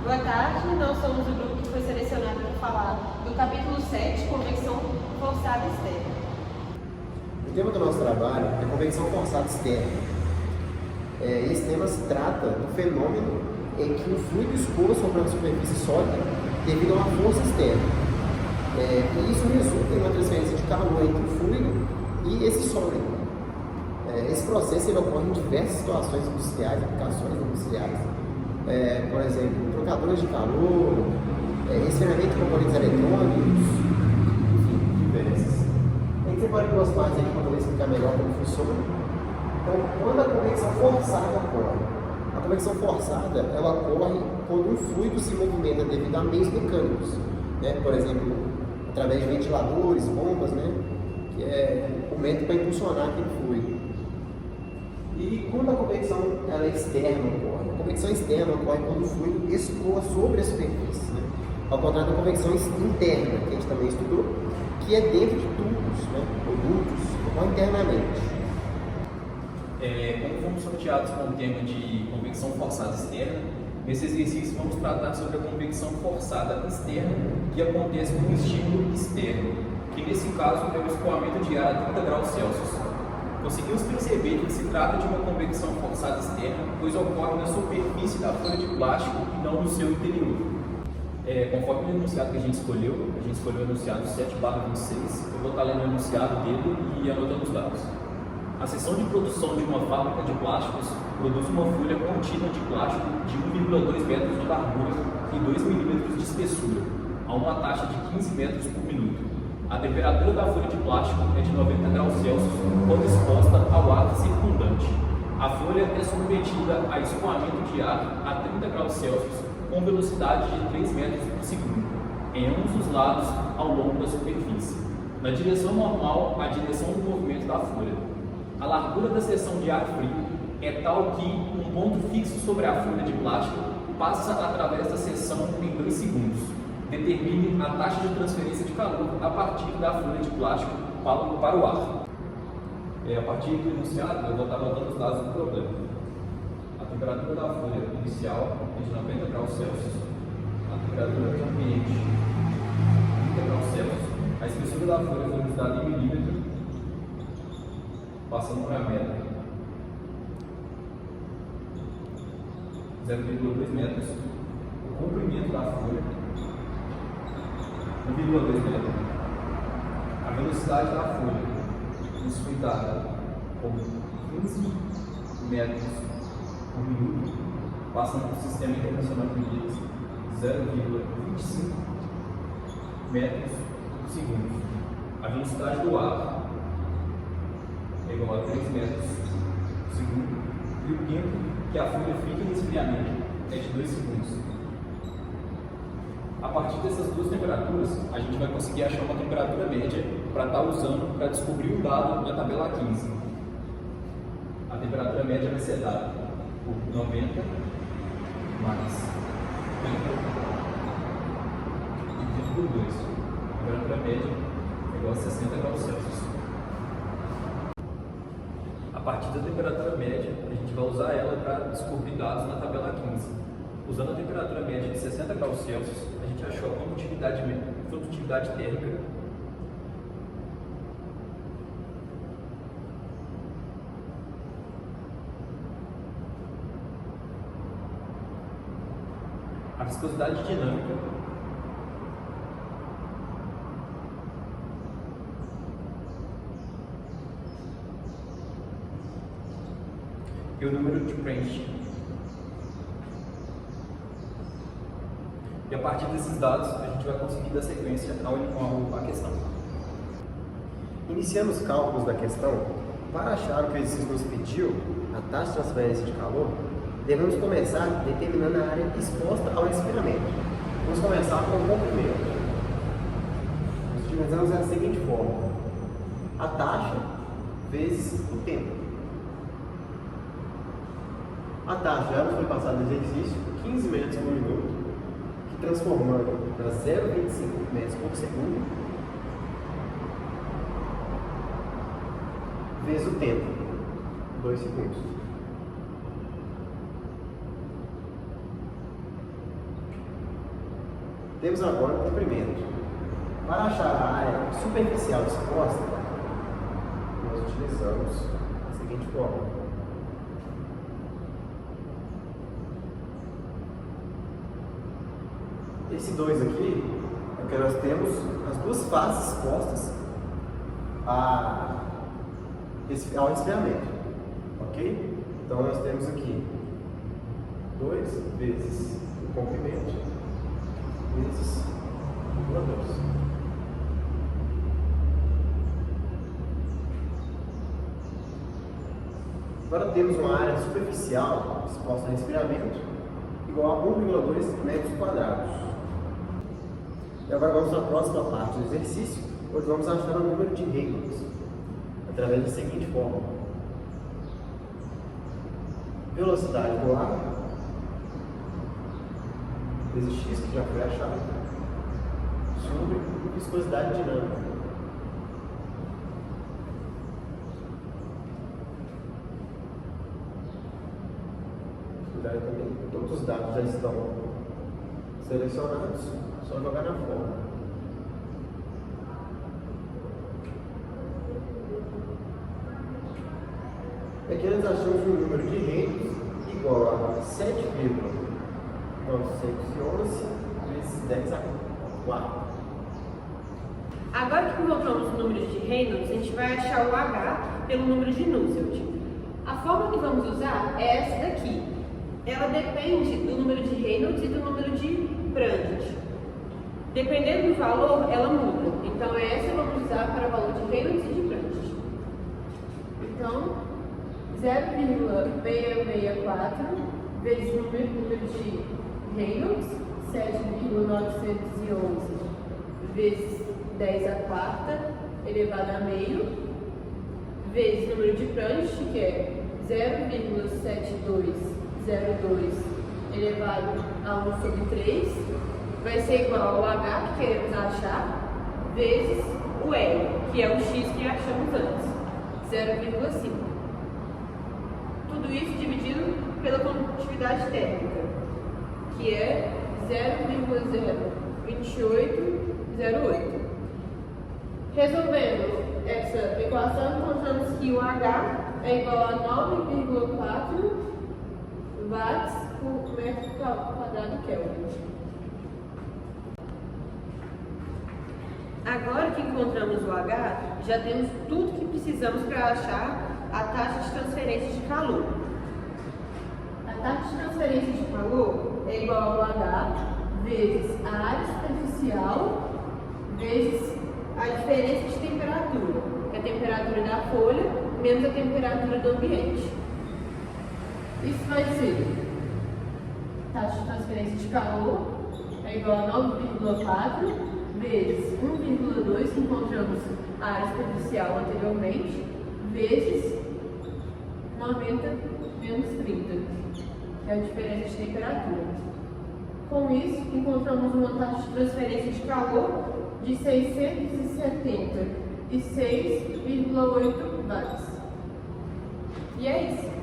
Boa tarde, nós somos o grupo que foi selecionado para falar do capítulo 7, Convecção Forçada Externa. O tema do nosso trabalho é convecção forçada externa. Esse tema se trata do fenômeno em que um fluido escorre sobre uma superfície sólida devido a uma força externa. E isso resulta em uma transferência de calor entre o fluido e esse sólido. Esse processo ele ocorre em diversas situações industriais, aplicações industriais. Por exemplo, trocadores de calor, resfriamento de componentes eletrônicos, enfim, diversas. Aí você pode duas partes aqui para poder explicar melhor como funciona. Então, quando a convecção forçada ocorre, a convecção forçada ela ocorre quando um fluido se movimenta devido a meios mecânicos, por exemplo, através de ventiladores, bombas, que é o método para impulsionar aquele fluido. E quando a convecção ela é externa ocorre? A convecção externa ocorre quando o fluido escoa sobre a superfície, ao contrário da convecção interna, que a gente também estudou, que é dentro de tubos, ou dutos, ou internamente. Como fomos sorteados com o tema de convecção forçada externa, nesse exercício vamos tratar sobre a convecção forçada externa, que acontece com um estímulo externo, que nesse caso é o escoamento de ar a 30 graus Celsius. Conseguimos perceber que se trata de uma convecção forçada externa, pois ocorre na superfície da folha de plástico e não no seu interior. Conforme o enunciado que a gente escolheu o enunciado 7/26, eu vou estar lendo o enunciado dele e anotando os dados. A seção de produção de uma fábrica de plásticos produz uma folha contínua de plástico de 1,2 metros de largura e 2 milímetros de espessura, a uma taxa de 15 metros por minuto. A temperatura da folha de plástico é de 90 graus Celsius quando exposta ao ar circundante. A folha é submetida a escoamento de ar a 30 graus Celsius com velocidade de 3 metros por segundo, em ambos os lados ao longo da superfície. Na direção normal, a direção do movimento da folha. A largura da seção de ar frio é tal que um ponto fixo sobre a folha de plástico passa através da seção em 2 segundos. Determine a taxa de transferência de calor a partir da folha de plástico para o ar. A partir do enunciado, eu vou estar anotando os dados do problema. A temperatura da folha inicial é de 90 graus Celsius. A temperatura ambiente, 30 graus Celsius. A espessura da folha foi medida em milímetro, passando para a metro. 0,2 metros. O comprimento da folha, 1,2 metros. A velocidade da folha, isso foi dada como 15 metros por minuto, passando para o Sistema Internacional de Medidas, 0,25 metros por segundo. A velocidade do ar é igual a 3 metros por segundo, e o tempo que a folha fica em esfriamento é de 2 segundos. A partir dessas duas temperaturas, a gente vai conseguir achar uma temperatura média para estar usando para descobrir o dado na tabela 15. A temperatura média vai ser dada por 90 mais 30 dividido por 2. A temperatura média é igual a 60 graus Celsius. A partir da temperatura média, a gente vai usar ela para descobrir dados na tabela 15. Usando a temperatura média de 60 graus Celsius, a gente achou a condutividade térmica a viscosidade dinâmica e o número de Prandtl. E a partir desses dados, a gente vai conseguir dar sequência à questão. Iniciando os cálculos da questão, para achar o que o exercício nos pediu, a taxa de transferência de calor, devemos começar determinando a área exposta ao resfriamento. Vamos começar com o comprimento. Nós utilizamos a seguinte forma: a taxa vezes o tempo. A taxa já foi passada no exercício, 15 metros por minuto, que transformando para 0,25 metros por segundo, vezes o tempo, 2 segundos. Temos agora o comprimento. Para achar a área superficial exposta, nós utilizamos a seguinte fórmula. Esse 2 aqui é porque nós temos as duas faces expostas ao resfriamento, ok? Então nós temos aqui 2 vezes o comprimento vezes 1,2. Agora temos uma área superficial exposta ao resfriamento igual a 1,2 metros quadrados. E agora vamos à próxima parte do exercício, onde vamos achar o número de Reynolds, através da seguinte fórmula. Velocidade do ar, vezes x, que já foi achado, sobre viscosidade dinâmica. Também, todos os dados já estão selecionados, só jogar na fórmula. Aqui nós achamos um número de Reynolds igual a 7,911 vezes 10 a 4. Agora que encontramos o número de Reynolds, a gente vai achar o H pelo número de Nusselt. A fórmula que vamos usar é essa daqui. Ela depende do número de Reynolds e do número de Prandtl. Dependendo do valor, ela muda. Então, essa vamos usar para o valor de Reynolds e de Prandtl. Então, 0,664 vezes o número de Reynolds, 7,911 vezes 10 a quarta elevado a meio, vezes o número de Prandtl, que é 0,7202 elevado a 1 sobre 3, vai ser igual ao H, que queremos achar, vezes o L, que é o X que achamos antes, 0,5. Tudo isso dividido pela condutividade térmica, que é 0,02808. Resolvendo essa equação, encontramos que o H é igual a 9,4 watts por metro quadrado Kelvin. Agora que encontramos o H, já temos tudo que precisamos para achar a taxa de transferência de calor. A taxa de transferência de calor é igual ao H vezes a área superficial vezes a diferença de temperatura, que é a temperatura da folha menos a temperatura do ambiente. Isso vai ser taxa de transferência de calor é igual a 9,4 vezes 1,2, que encontramos a área superficial anteriormente, vezes 90 menos 30, que é a diferença de temperatura. Com isso, encontramos uma taxa de transferência de calor de 676,8 watts. E é isso.